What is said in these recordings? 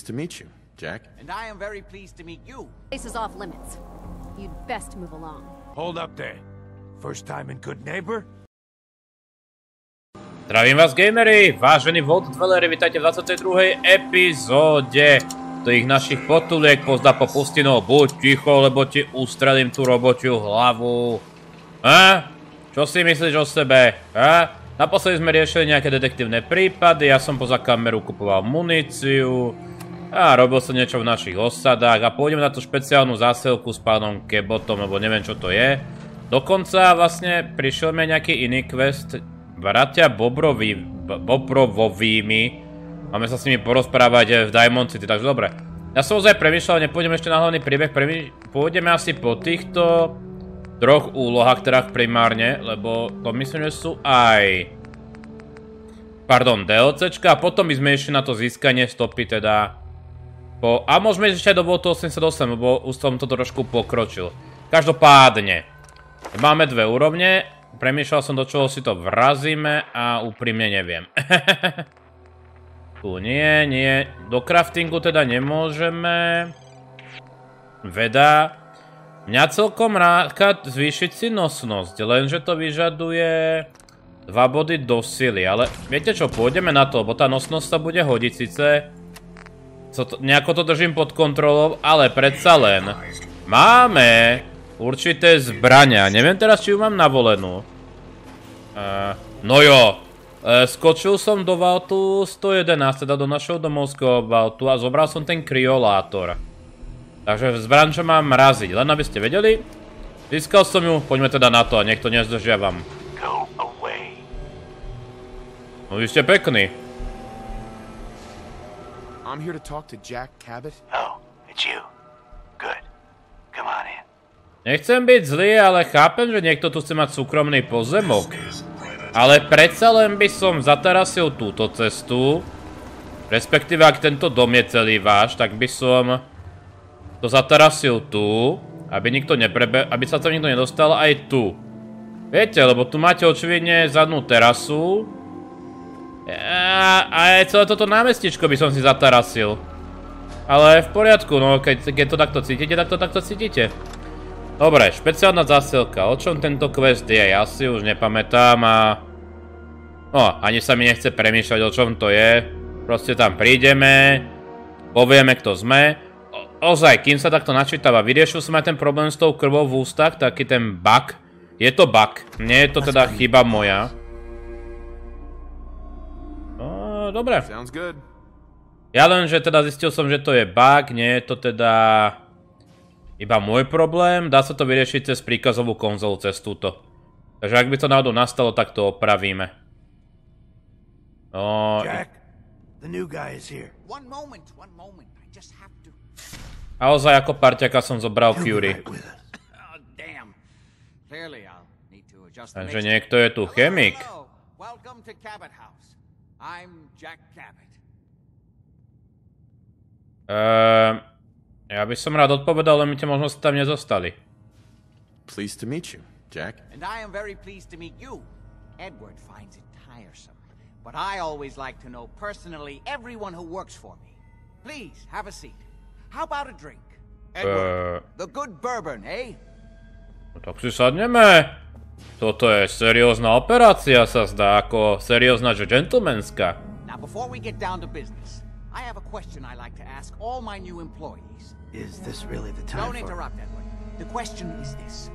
Pleased to meet you, Jack. And I am very pleased to meet you. Place is off limits. You'd best move along. Hold up there. First time in Good Neighbor? Zdravím vás, gamery! Vážení dwelleri, vítajte v 22. epizóde tých našich potuliek pozda po pustinou. Buď ticho, lebo ti ustrelím tú robočiu hlavu. Čo si myslíš o sebe? Naposledy sme riešili nejaké detektívne prípady, ja som poza kameru kupoval muníciu a robil som niečo v našich osadách a pôjdeme na tú špeciálnu zásielku s pánom CABBOTom, lebo neviem čo to je. Dokonca vlastne prišiel mi nejaký iný quest, bratia Bobrovovými. Máme sa s nimi porozprávať v Diamond City, takže dobre. Ja som ozaj premýšľal, nepôjdeme ešte na hlavný príbeh, pôjdeme asi po týchto troch úlohách, teda primárne, lebo to myslím, že sú aj DLCčka a potom by sme išli na to získanie stopy, teda a môžeme ísť ešte aj do botu 88, lebo už som to trošku pokročil. Každopádne, máme dve úrovne, premýšľal som, do čoho si to vrazíme a úprimne neviem. Tu nie, do craftingu teda nemôžeme. Veda. Mňa celkom ráka zvýšiť si nosnosť, lenže to vyžaduje 2 body do sily, ale viete čo, pôjdeme na to, lebo tá nosnosť sa bude hodiť, síce nejako to držím pod kontrolou, ale predsa len máme určité zbrania, neviem teraz, či ju mám navolenú. No jo, skočil som do vaultu 111, teda do našeho domovského vaultu a zobral som ten kriolátor. Takže zbraň, čo mám mraziť, len aby ste vedeli. Získal som ju, poďme teda na to a nech to nezdržiavam. No vy ste pekný. I'm here to talk to Jack Cabot. Oh, it's you. Good. Come on in. Nechcem byť zlý, ale chápem, že niekto tu chce mať súkromný pozemok. Ale predsa len by som zatarasil túto cestu. Respektíve, ak tento dom je celý váš, tak by som to zatarasil tu, aby sa tam nikto nedostal aj tu. Viete, lebo tu máte očividne zadnú terasu. A aj celé toto námestičko by som si zatarasil. Ale v poriadku, no keď to takto cítite, tak to takto cítite. Dobre, špeciálna zásielka. O čom tento quest je? Ja si už nepamätám a no, ani sa mi nechce premýšľať, o čom to je. Proste tam prídeme, povieme, kto sme. Ozaj, kým sa takto načítava, vyriešil som aj ten problém s tou krvou v ústach, taký ten bug. Je to bug, nie je to teda chyba moja. No, dobre. Ja len, že teda zistil som, že to je bug, nie je to teda iba môj problém. Dá sa to vyriešiť cez príkazovú konzolu, cez túto. Takže ak by to náhodou nastalo, tak to opravíme. No, Jack, the new guy is here. One moment. I just have to. a ozaj ako parťaka som zobral Fury. Oh, damn. Clearly I'll need to adjust the Takže mix. niekto je tu chemik. Hello. Welcome to Cabot House. I'm Jack Cabot. Ja by som rád odpovedal, ale my te možno sa tam nezostali. Pleased to meet you, Jack. And I am very pleased to meet you. Edward finds it tiresome, but I always like to know personally everyone who works for me. Please, have a seat. How about a drink? Edward, the good bourbon, eh? No tak si sadneme. Toto je seriózna operácia, sa zdá, ako seriózna, že gentlemanská. Now, before we get down to business, I have a question I like to ask all my new employees. Is this really the time Don't for... interrupt, Edward. The question is this.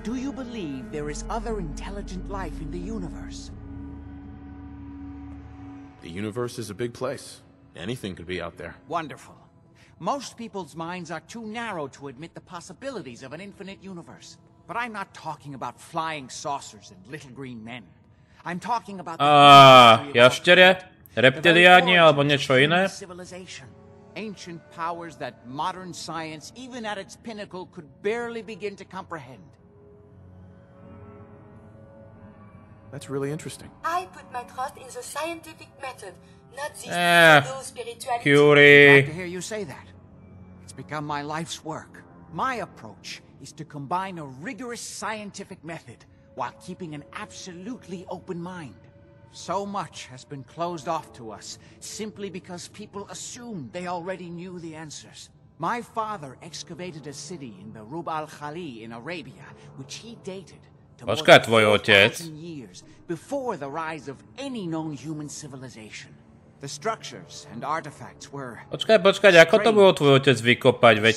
Do you believe there is other intelligent life in the universe? The universe is a big place. Anything could be out there. Wonderful. Most people's minds are too narrow to admit the possibilities of an infinite universe. But I'm not talking about flying saucers and little green men. I'm talking about jaštere, reptiliáni alebo niečo iné. Civilization. Ancient powers that modern science, even at its pinnacle, could barely begin to comprehend. That's really interesting. I put my trust in the scientific method, not this pseudo-spirituality. Curie. Glad to hear you say that. It's become my life's work. My approach is to combine a rigorous scientific method while keeping an absolutely open mind. So much has been closed off to us simply because people assumed they already knew the answers. My father excavated a city in the Rub al-Khali in Arabia, which he dated to more than 4,000 years before the rise of any known human civilization. The structures and artifacts were... Počkaj, ako to bolo tvoj otec vykopať, veď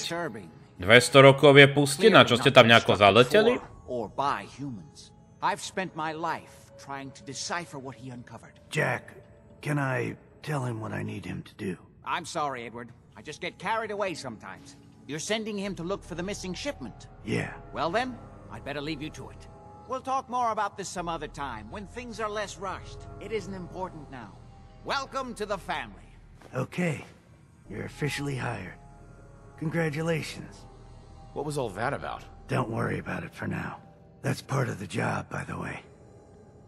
200 rokov je pustina, čo ste tam nejako zaleteli? Or by humans. I've spent my life trying to decipher what he uncovered. Jack, can I tell him what I need him to do? I'm sorry, Edward. I just get carried away sometimes. You're sending him to look for the missing shipment? Yeah. Well then, I'd better leave you to it. We'll talk more about this some other time, when things are less rushed. It isn't important now. Welcome to the family. Okay. You're officially hired. Congratulations. What was all that about? Don't worry about it for now. That's part of the job, by the way.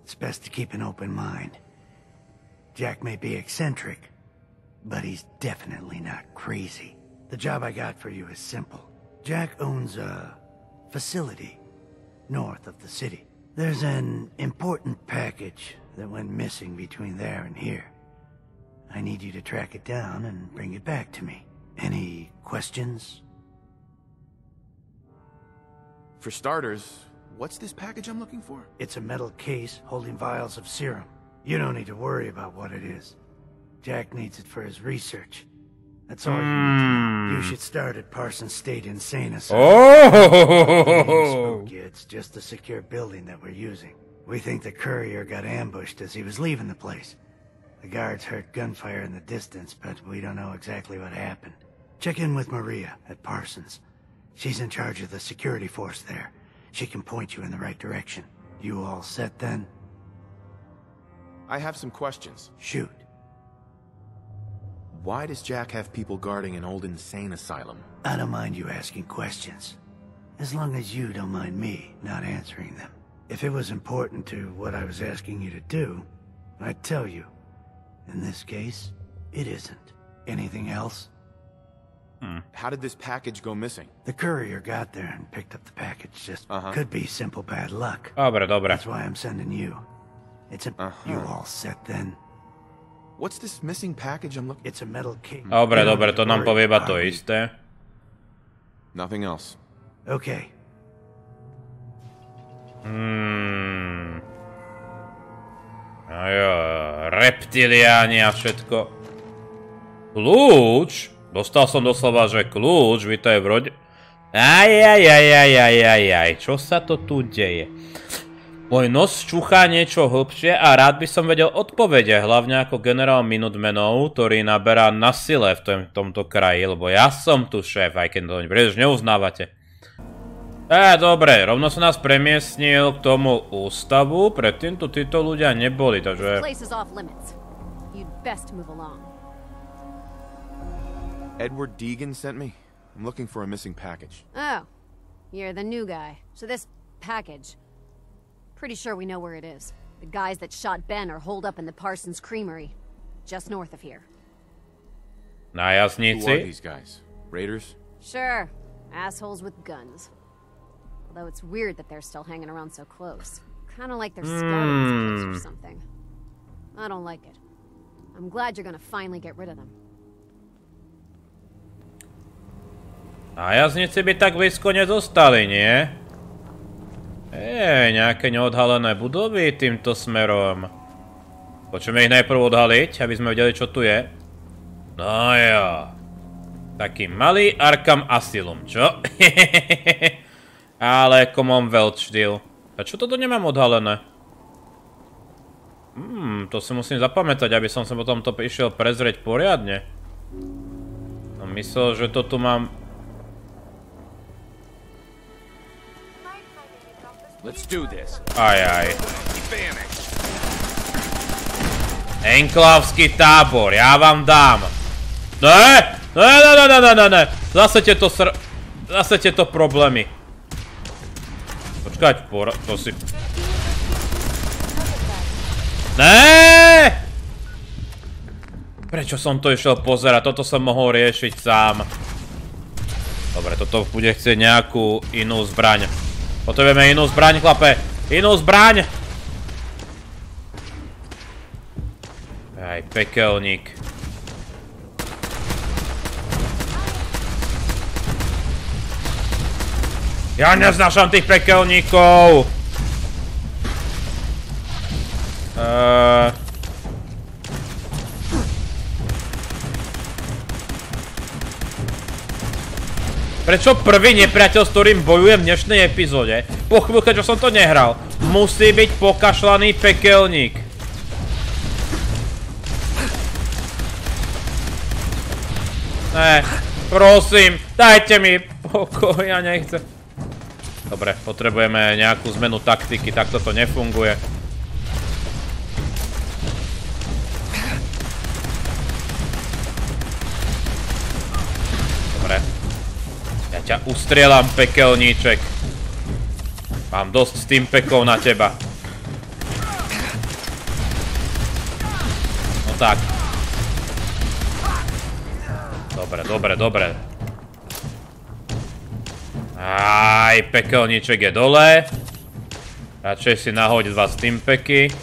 It's best to keep an open mind. Jack may be eccentric, but he's definitely not crazy. The job I got for you is simple. Jack owns a facility north of the city. There's an important package that went missing between there and here. I need you to track it down and bring it back to me. Any questions? For starters, what's this package I'm looking for? It's a metal case holding vials of serum. You don't need to worry about what it is. Jack needs it for his research. That's all you need to know. You should start at Parsons State Insane Asylum. Oh! It's just a secure building that we're using. We think the courier got ambushed as he was leaving the place. The guards heard gunfire in the distance, but we don't know exactly what happened. Check in with Maria at Parsons. She's in charge of the security force there. She can point you in the right direction. You all set then? I have some questions. Shoot. Why does Jack have people guarding an old insane asylum? I don't mind you asking questions. As long as you don't mind me not answering them. If it was important to what I was asking you to do, I'd tell you. In this case, it isn't. Anything else? How did this package go missing? The courier got there and picked up the package. Just could be simple bad luck. Dobre. That's why I'm sending you. It's a... You all set then? What's this missing package I'm looking... It's a metal case. Dobre, to nám povie iba to isté. Nothing else. Okay. Reptiliáni a všetko. Kľúč? Dostal som doslova, že kľúč, vítaj v rode. Čo sa to tu deje? Môj nos čuchá niečo hlbšie a rád by som vedel odpovede, hlavne ako generál Minutemenov, ktorý naberá na sile v tomto kraji, lebo ja som tu šéf, aj keď to príliš neuznávate. Dobre, rovno sa nás premiestnil k tomu ústavu, predtým tu títo ľudia neboli, takže... Edward Deegan sent me. I'm looking for a missing package. Oh, you're the new guy. So this package... Pretty sure we know where it is. The guys that shot Ben are holed up in the Parsons Creamery, just north of here. Na jasnici? Who are these guys? Raiders? Sure. Assholes with guns. Although it's weird that they're still hanging around so close. Kind of like they're scouting this place or something. I don't like it. I'm glad you're gonna finally get rid of them. Na jasnici by tak blízko nezostali, nie? Nejaké neodhalené budovy týmto smerom. Počujeme ich najprv odhaliť, aby sme vedeli, čo tu je. No jo. Taký malý Arkham Asylum, čo? Ale Commonwealth štýl. A čo toto nemám odhalené? To si musím zapamätať, aby som sa potom to išiel prezrieť poriadne. No myslel, že to tu mám... Let's do this. Aj. Enklávsky tábor, ja vám dám. Ne. Zase tieto problémy. Počkať, to si... Ne! Prečo som to išiel pozerať? Toto som mohol riešiť sám. Dobre, toto bude chcieť nejakú inú zbraň. Potrebujeme inú zbraň, chlape. Inú zbraň! Aj pekelník. Ja neznášam tých pekelníkov! Prečo prvý nepriateľ, s ktorým bojujem v dnešnej epizóde, po chvíľke, čo som to nehral, musí byť pokašľaný pekelník? Ne, prosím, dajte mi pokoj, ja nechcem. Dobre, potrebujeme nejakú zmenu taktiky, takto to nefunguje. Dobre. Ja ťa ustrieľam, pekelníček. Mám dosť steampekov na teba. No tak. Dobre. Aj, pekelníček je dole. Radšej si nahoď 2 steampeky.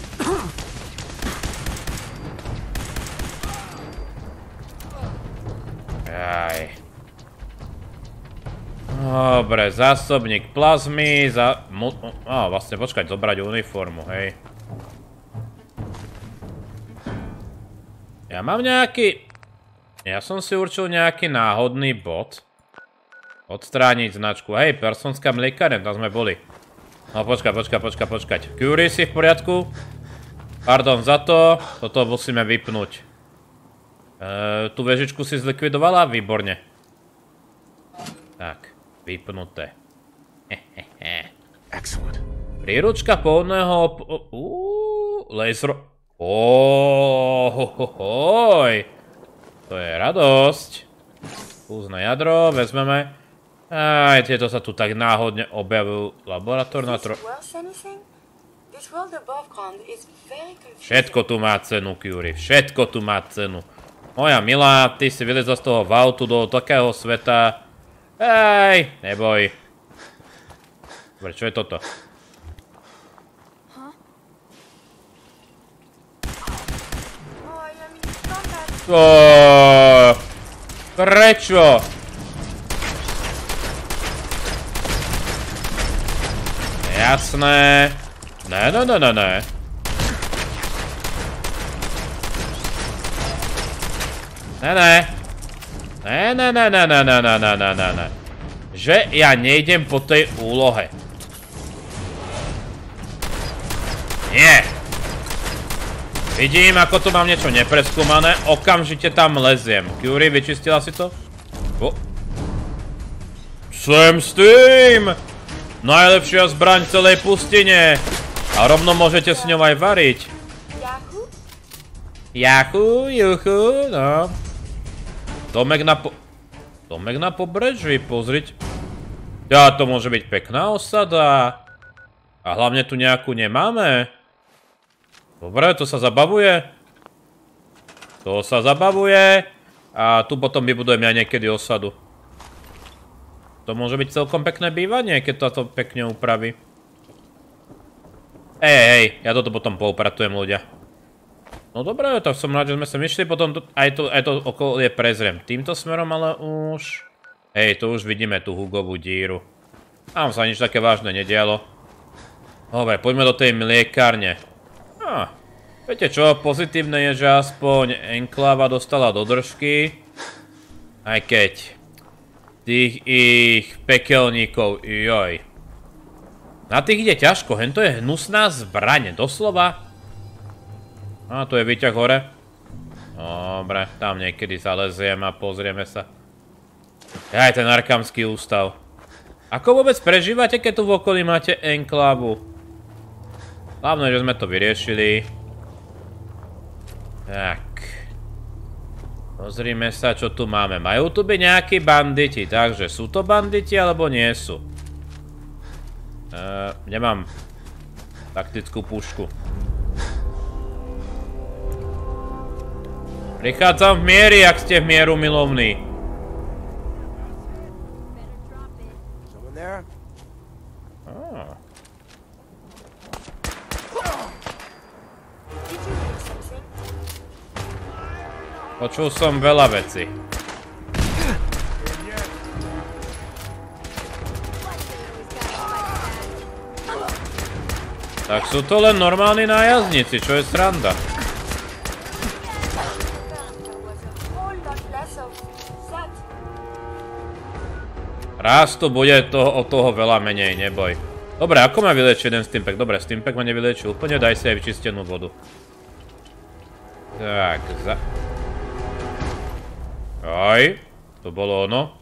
Aj. Dobre, zásobník plazmy, vlastne počkať, zobrať uniformu, hej. Ja mám nejaký... Ja som si určil nejaký náhodný bod. Odstrániť značku. Hej, personská mliekárne, tam sme boli. No počkať. Curie si v poriadku? Pardon za to. Toto musíme vypnúť. Tú vežičku si zlikvidovala? Výborne. Tak, vypnuté. Excellent. Príručka pôvodného... laser... To je radosť. Fúzne jadro, vezmeme. Aj, tieto sa tu tak náhodne objavujú. Laboratórna Všetko tu má cenu, Curie. Všetko tu má cenu. Moja milá, ty si vylezla z toho vautu do takého sveta. Hej, neboj. Dobre, čo je toto? Prečo? Jasné. Ne. Ne. Že ja nejdem po tej úlohe. Nie. Vidím, ako tu mám niečo nepreskúmané, okamžite tam leziem. Curie, vyčistila si to? Sem s tým! Najlepšia zbraň v celej pustine! A rovno môžete s ňou aj variť. Juchu, no. Domek na pobreží, pozriť. Ja, to môže byť pekná osada. A hlavne tu nejakú nemáme. Dobre, to sa zabavuje. A tu potom vybudujem ja niekedy osadu. To môže byť celkom pekné bývanie, keď to pekne upraví. Hej, ja toto potom poupratujem, ľudia. No dobre, tak som rád, že sme sa myšli, potom aj to okolie prezriem. Týmto smerom ale už... Hej, tu už vidíme tú Hugovú díru. Tam sa nič také vážne nedialo. Dobre, poďme do tej mliekárne. Viete čo, pozitívne je, že aspoň enkláva dostala do držky. Aj keď tých ich pekelníkov, joj. Na tých ide ťažko, hento je hnusná zbraň, doslova. A tu je výťah hore. Dobre, tam niekedy zaleziem a pozrieme sa. Aj ten arkamský ústav. Ako vôbec prežívate, keď tu v okolí máte enklávu? Hlavne, že sme to vyriešili. Tak. Pozrime sa, čo tu máme. Majú tu byť nejakí banditi, takže sú to banditi, alebo nie sú? Nemám taktickú pušku. Prichádzam v miery, ak ste v mieru milovní. Počul som veľa vecí. Tak sú to len normálni nájazdníci, čo je sranda. Raz to bude od toho veľa menej, neboj. Dobre, ako ma vylieči jeden Stimpek? Dobre, Stimpek ma nevylieči úplne, daj si aj vyčistenú vodu. Tak, Aj, to bolo ono.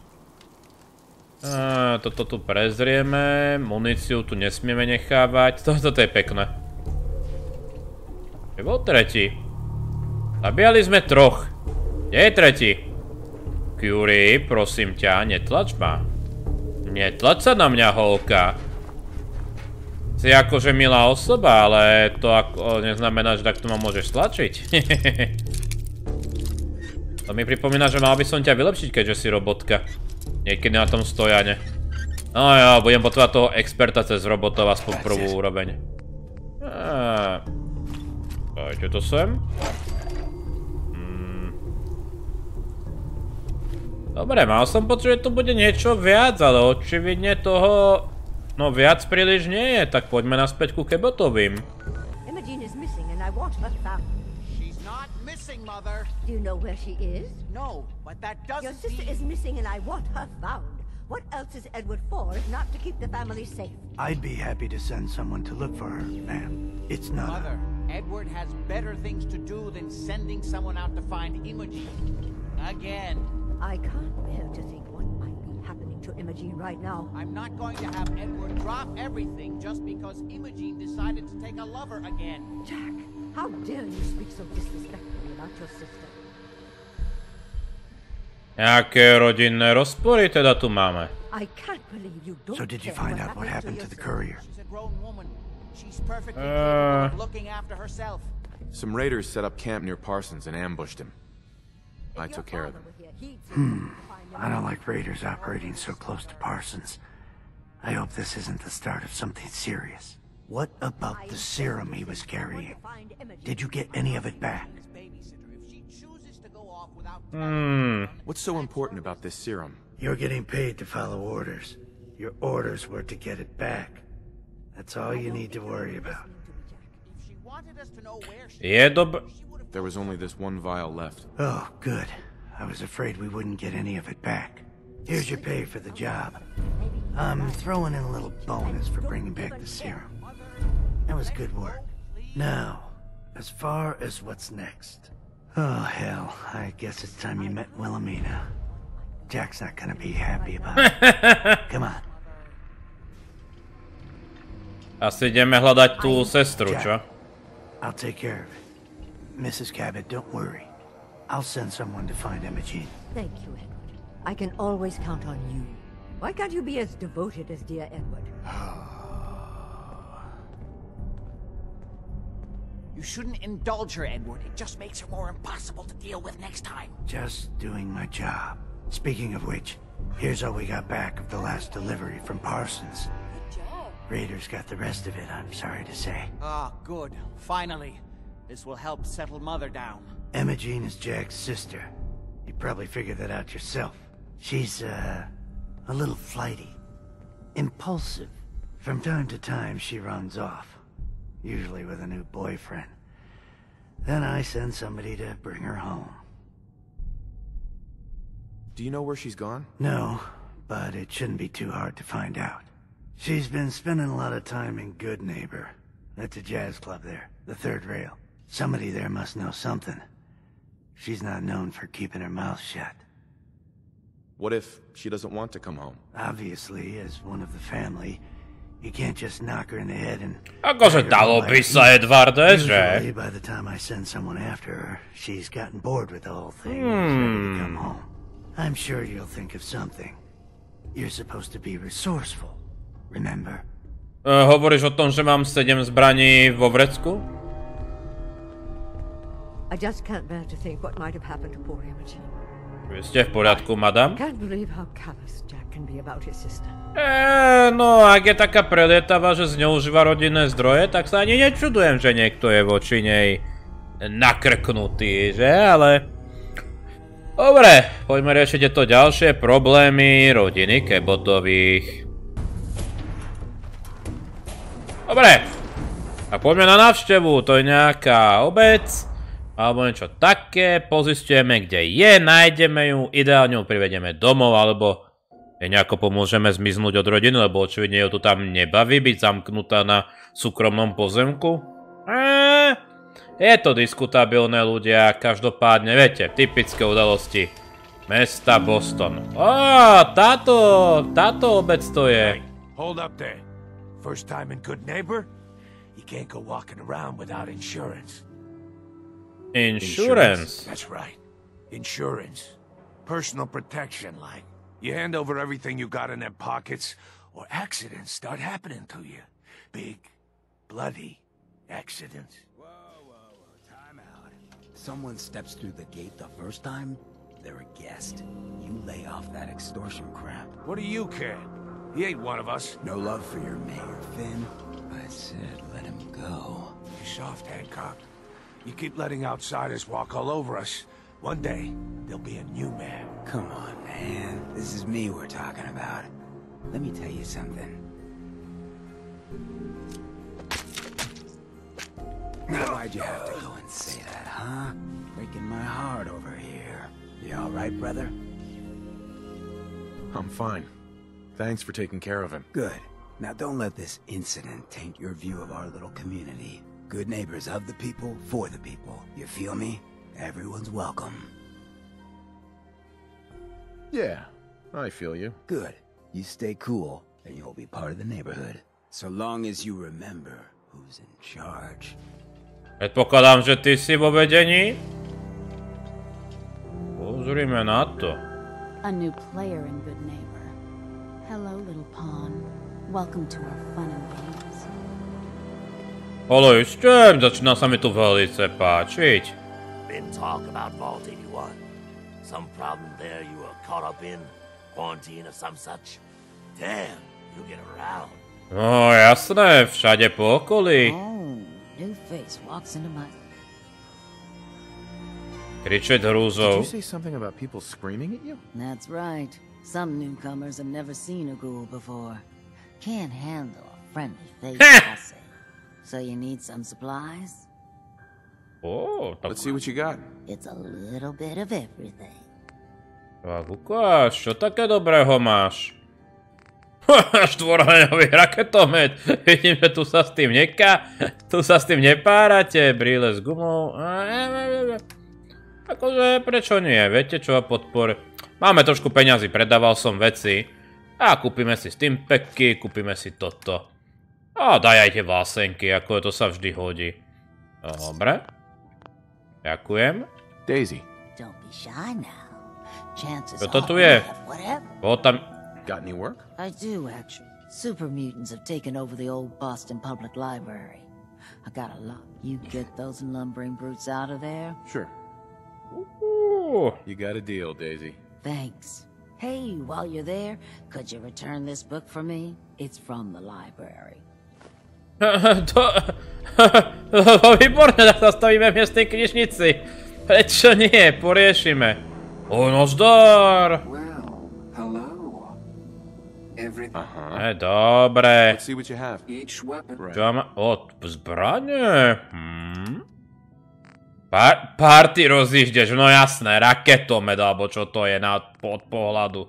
Toto tu prezrieme, muníciu tu nesmieme nechávať, toto je pekné. Kde bol tretí? Zabíjali sme troch. Kde je tretí? Curie, prosím ťa, netlač ma. Netlač sa na mňa, holka. Si akože milá osoba, ale to neznamená, že takto ma môžeš tlačiť. To mi pripomína, že mal by som ťa vylepšiť, keďže si robotka. Niekedy na tom stojane. No jo, budem potrebovať toho experta cez robotov aspoň prvú úroveň. Dajte to sem. Dobre, mal som pocit, že tu bude niečo viac, ale očividne toho... No viac príliš nie je, tak poďme naspäť ku CABBOTovým. Imogen is missing and I want her found. She's not missing, Mother. Do you know where she is? No, but that doesn't Your sister mean... is missing and I want her found. What else is Edward for if not to keep the family safe? I'd be happy to send someone to look for her, ma'am. It's not... Mother, Edward has better things to do than sending someone out to find Imogen. Again. I can't bear to think what might be happening to Imogen right now. I'm not going to have Edward drop everything just because Imogen decided to take a lover again. Jack, how dare you speak so disrespectfully about your sister? Nejaké rodinné rozpory teda tu máme. I can't believe you don't So did you care find out what happened to the courier? She's a grown woman. She's perfectly capable of looking after herself. Some raiders set up camp near Parsons and ambushed him. I took care of them. I don't like raiders operating so close to Parsons. I hope this isn't the start of something serious. What about the serum he was carrying? Did you get any of it back? What's so important about this serum? You're getting paid to follow orders. Your orders were to get it back. That's all you need to worry about. There was only this one vial left. Oh, good. I was afraid we wouldn't get any of it back. Here's your pay for the job. I'm throwing in a little bonus for bringing back the serum. That was good work. Now, as far as what's next. Oh, hell. I guess it's time you met Wilhelmina. Jack's not gonna be happy about it. Come on. Asi ideme hľadať tú sestru, čo? I'll take care of it. Mrs. Cabot, don't worry. I'll send someone to find Imogen. Thank you, Edward. I can always count on you. Why can't you be as devoted as dear Edward? You shouldn't indulge her, Edward. It just makes her more impossible to deal with next time. Just doing my job. Speaking of which, here's all we got back of the last delivery from Parsons. Good job. Raiders got the rest of it, I'm sorry to say. Ah, good. Finally. This will help settle Mother down. Imogen is Jack's sister. You probably figured that out yourself. She's, a little flighty. Impulsive. From time to time, she runs off. Usually with a new boyfriend. Then I send somebody to bring her home. Do you know where she's gone? No, but it shouldn't be too hard to find out. She's been spending a lot of time in Good Neighbor. That's a jazz club there, the third rail. Somebody there must know something. She's not known for keeping her mouth shut. What if she doesn't want to come home? Obviously, as one of the family, you can't just knock her in the head and... Akože dalo by sa, Edvarde, že? Usually, by the time I send someone after her, she's gotten bored with the whole thing and is ready to come home. I'm sure you'll think of something. You're supposed to be resourceful, remember? Hovoríš o tom, že mám 7 zbraní vo vrecku? I just can't bear to think what might have happened to poor Imogen. Vy ste v poriadku, madam? Can't believe how callous Jack can be about his sister. No, ak je taká prelietavá, že zneužíva rodinné zdroje, tak sa ani nečudujem, že niekto je voči nej nakrknutý, že? Ale Dobre, poďme riešiť to ďalšie problémy rodiny CABBOTových. Dobre, a poďme na návštevu, to je nejaká obec, alebo niečo také, pozistujeme, kde je, nájdeme ju, ideálne ju privedieme domov, alebo nejako pomôžeme zmiznúť od rodiny, lebo očividne ju tu tam nebaví byť zamknutá na súkromnom pozemku. Je to diskutabilné, ľudia, každopádne, viete, typické udalosti. Mesta Boston. Táto obec to je. Hold up there. First time in Good Neighbor? You can't go walking around without insurance. Insurance? That's right. Insurance. Personal protection, like. You hand over everything you got in their pockets, or accidents start happening to you. Big, bloody accidents. Someone steps through the gate the first time, they're a guest. You lay off that extortion crap. What do you care? He ain't one of us. No love for your mayor, Finn. I said let him go. You soft, Hancock. You keep letting outsiders walk all over us. One day, there'll be a new man. Come on, man. This is me we're talking about. Let me tell you something. Now, why'd you have to go and say that, huh? Breaking my heart over here. You all right, brother? I'm fine. Thanks for taking care of him. Good. Now, don't let this incident taint your view of our little community. Good neighbors of the people, for the people. You feel me? Everyone's welcome. Yeah, I feel you. Good. You stay cool, and you'll be part of the neighborhood. So long as you remember who's in charge. Predpokladám, že ty si vo vedení? Pozrime na to. A new player in Good Neighbor. Hello, little pawn. Welcome to our fun and games. Ale ešte, začína sa mi tu velice páčiť. Been talk about Vault 81. Some problem there you were caught up in? Quarantine or some such? Damn, you get around. No jasné, všade po okolí. New face walks into my... Kričeť hrúzou. Did you say something about people screaming at you? That's right. Some newcomers have never seen a ghoul before. Can't handle a friendly face, I'll say. So you need some supplies? Let's see what you got. It's a little bit of everything. Tak ukáž, čo také dobrého máš? Štvorhľadňový raketomet. Vidím, že tu sa s tým nepárate. Brýle s gumou. Akože, prečo nie? Viete čo, podpor. Máme trošku peňazí, predával som veci. A kúpime si stimpekky, kúpime si toto. A daj aj tie vlásenky, ako to sa vždy hodí. Dobre. Ďakujem. Daisy. Don't be shy now. Chances Čo to tu je? Whatever. Tam... Got any work? I do, actually. Super mutants have taken over the old Boston Public Library. I got a lot. You get those lumbering brutes out of there? Sure. You got a deal, Daisy. Thanks. Hey, while you're there, could you return this book for me? It's from the library. Výborne, tak zastavíme v miestnej knižnici. Prečo nie? Poriešime. No zdar. Dobre. Let's see what you have. Čo má? Zbrane? Party rozíždeš, no jasné, raketomet, alebo čo to je na podpohľadu.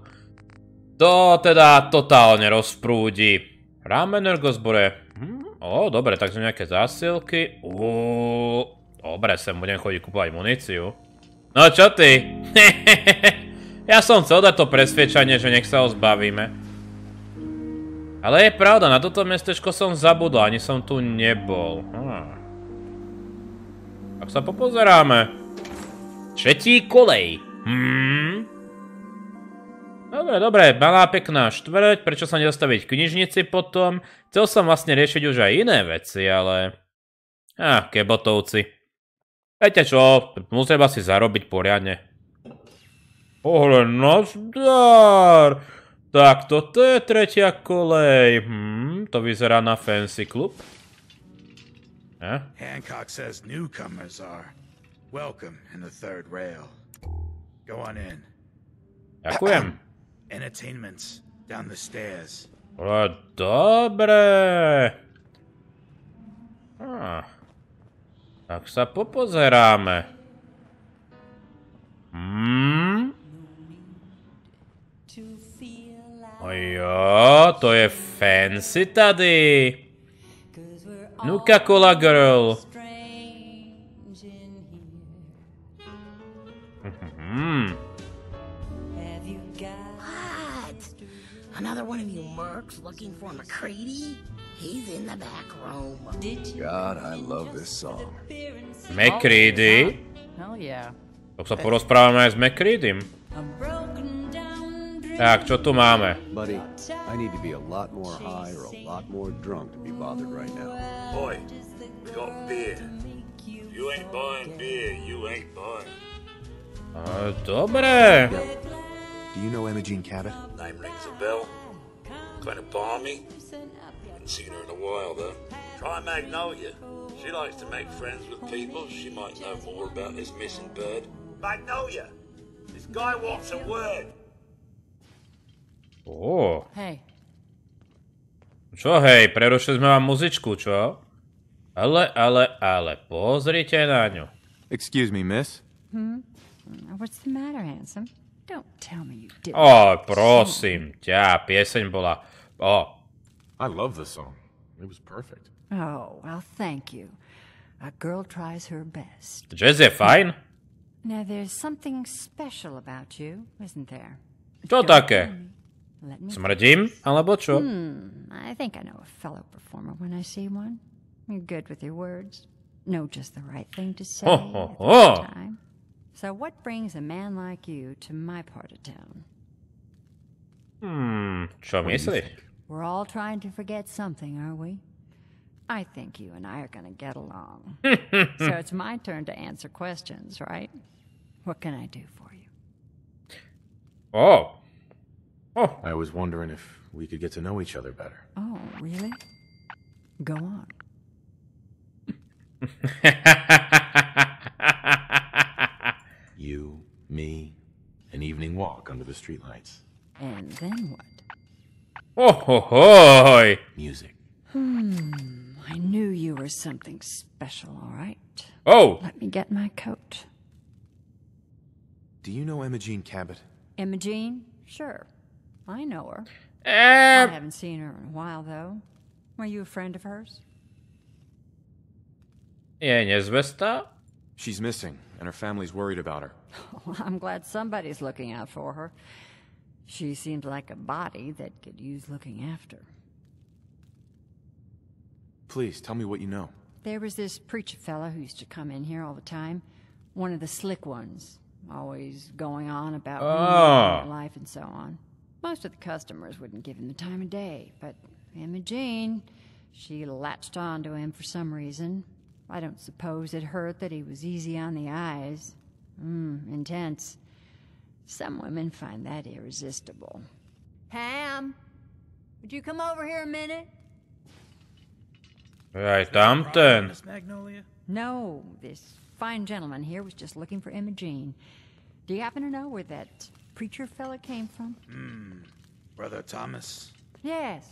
To teda totálne rozprúdi. Rám energozbore. Dobre, takže nejaké zásilky. Dobre, sem budem chodiť kúpovať muníciu. No čo ty? Ja som chcel dať to presvedčanie, že nech sa ho zbavíme. Ale je pravda, na toto mestečko som zabudol, ani som tu nebol. Tak sa popozeráme. Tretí kolej. Dobre, malá pekná štvrť, prečo sa nezastaviť v knižnici potom? Chcel som vlastne riešiť už aj iné veci, ale... CABBOTovci. Viete čo, musím si zarobiť poriadne. Nazdar! Tak, toto je tretia kolej. To vyzerá na fancy klub. Hancock says newcomers are welcome in the third rail. Go on in. Ďakujem. Entertainments down the stairs. Dobre. Tak sa popozeráme. Jo, to je fancy tady. Nuka-Cola Girl. Another one of you mercs looking for MacCready? He's in the back room. God, I love this song. MacCready? Hell yeah. Tak sa porozprávame aj s MacCreadym. Tak, čo tu máme? Buddy, I need to be a lot more high or a lot more drunk to be bothered right now. Boy, we got beer. You ain't buying beer, you ain't buying. Dobre. Do you know Imogene Cabot? Name rings a bell. Kind of balmy. Haven't seen her in a while, though. Try Magnolia. She likes to make friends with people. She might know more about this missing bird. Magnolia! This guy wants a word. Hej. Čo hej, prerušili sme vám muzičku, čo? Ale, pozrite na ňu. Excuse me, miss? What's the matter, handsome? Don't tell me you did. Prosím ťa, pieseň bola... I love the song. It was perfect. Oh, well, thank you. A girl tries her best. Jazz je fajn? Now, there's something special about you, isn't there? Čo také? Smrdím, alebo čo? I think I know a fellow performer when I see one. You're good with your words. Know just the right thing to say at the right time. So what brings a man like you to my part of town? Čo myslíš? We're all trying to forget something, are we? I think you and I are going to get along. So it's my turn to answer questions, right? What can I do for you? I was wondering if we could get to know each other better. Oh, really? Go on. You, me, an evening walk under the streetlights. And then what? Music. I knew you were something special, all right. Let me get my coat. Do you know Imogene Cabot? Imogene? Sure. I know her. I haven't seen her in a while, though. Were you a friend of hers? Je nezvestá? She's missing, and her family's worried about her. Well, I'm glad somebody's looking out for her. She seems like a body that could use looking after. Please, tell me what you know. There was this preacher fella who used to come in here all the time. One of the slick ones. Always going on about life and so on. Most of the customers wouldn't give him the time of day, but Imogene, she latched on to him for some reason. I don't suppose it hurt that he was easy on the eyes. Intense. Some women find that irresistible. Pam, would you come over here a minute? Aj tamten. Miss Magnolia? No, this fine gentleman here was just looking for Imogene. Do you happen to know where that preacher fella came from? Brother Thomas? Yes,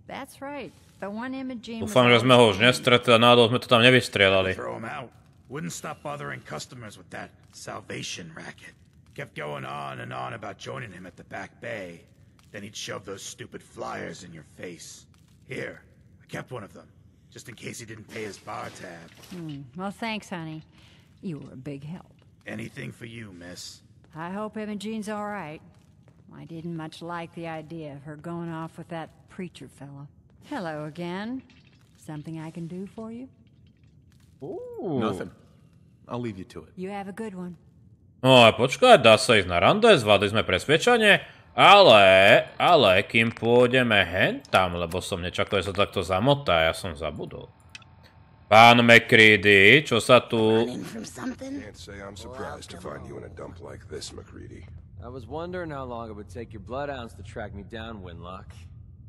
that's right. The one Imogene. Dúfam, že sme ho už nestretli a náhodou sme to tam nevystrelali. Throw him out. Wouldn't stop bothering customers with that salvation racket. Kept going on and on about joining him at the back bay. Then he'd shove those stupid flyers in your face. Here, I kept one of them, just in case he didn't pay his bar tab. Well, thanks, honey. You were a big help. Anything for you, miss. I hope Imogene's all right. I didn't much like the idea of her going off with that preacher fella. Hello again. Something I can do for you? Nothing. I'll leave you to it. You have a good one. No a počkaj, dá sa ísť na rande, zvládli sme presvedčanie, ale kým pôjdeme hentam, lebo som nečakal, že sa takto zamotá, ja som zabudol. Pán MacCready, čo sa tu... Can't say I'm surprised to find you in a dump like this, MacCready. I was wondering how long it would take your bloodhounds to track me down, Winlock.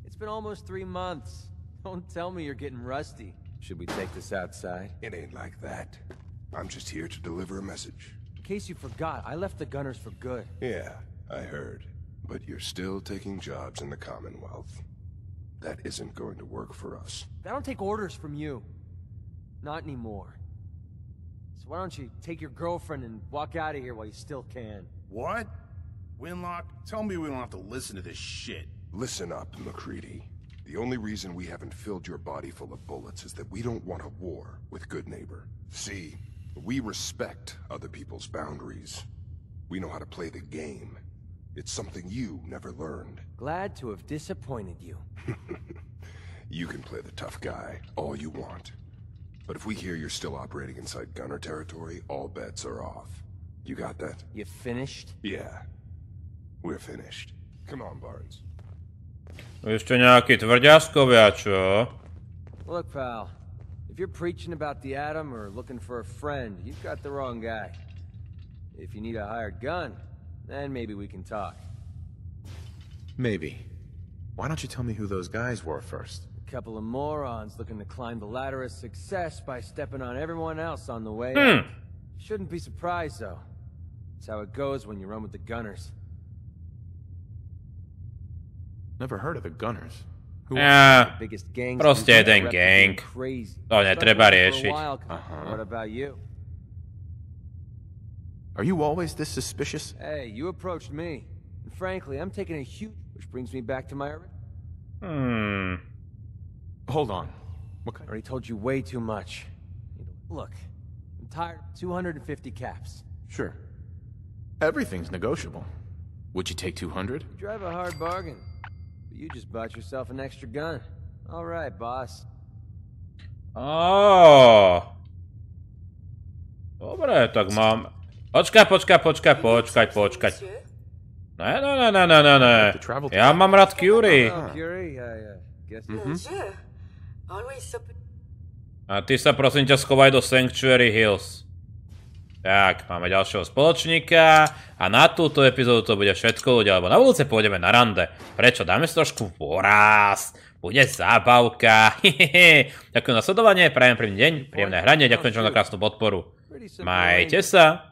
It's been almost 3 months. Don't tell me you're getting rusty. Should we take this outside? It ain't like that. I'm just here to deliver a message. case you forgot, I left the Gunners for good. Yeah, I heard. But you're still taking jobs in the Commonwealth. That isn't going to work for us. I don't take orders from you. Not anymore. So why don't you take your girlfriend and walk out of here while you still can? What? Winlock, tell me we don't have to listen to this shit. Listen up, MacCready. The only reason we haven't filled your body full of bullets is that we don't want a war with Good Neighbor. See, we respect other people's boundaries. We know how to play the game. It's something you never learned. Glad to have disappointed you. You can play the tough guy all you want. But if we hear you're still operating inside Gunner territory, all bets are off. You got that? You finished? Yeah. We're finished. Come on, Barnes. Ešte nejaký tvrďaskovia, čo? Look, pal. If you're preaching about the atom or looking for a friend, you've got the wrong guy. If you need a hired gun, then maybe we can talk. Maybe. Why don't you tell me who those guys were first? A couple of morons looking to climb the ladder of success by stepping on everyone else on the way up. Shouldn't be surprised, though. That's how it goes when you run with the Gunners. Never heard of the Gunners. Who proste jeden gang. To netreba riešiť. What about you? Are you always this suspicious? Hey, you approached me. And frankly, I'm taking a huge... Which brings me back to my... Hold on. What kind? I already told you way too much. Look, I'm tired of 250 caps. Sure. Everything's negotiable. Would you take 200? You drive a hard bargain. But you just bought yourself an extra gun. All right, boss. Dobre, tak mám... Počkaj. Ne. Ja mám rád Curie. A ty sa prosím ťa schovaj do Sanctuary Hills. Tak, máme ďalšieho spoločníka a na túto epizódu to bude všetko, ľudia, lebo na budúce pôjdeme na rande. Prečo? Dáme si trošku poraz, bude zábavka. Ďakujem za sledovanie, prajem príjemný deň, príjemné hranie, ďakujem za krásnu podporu. Majte sa.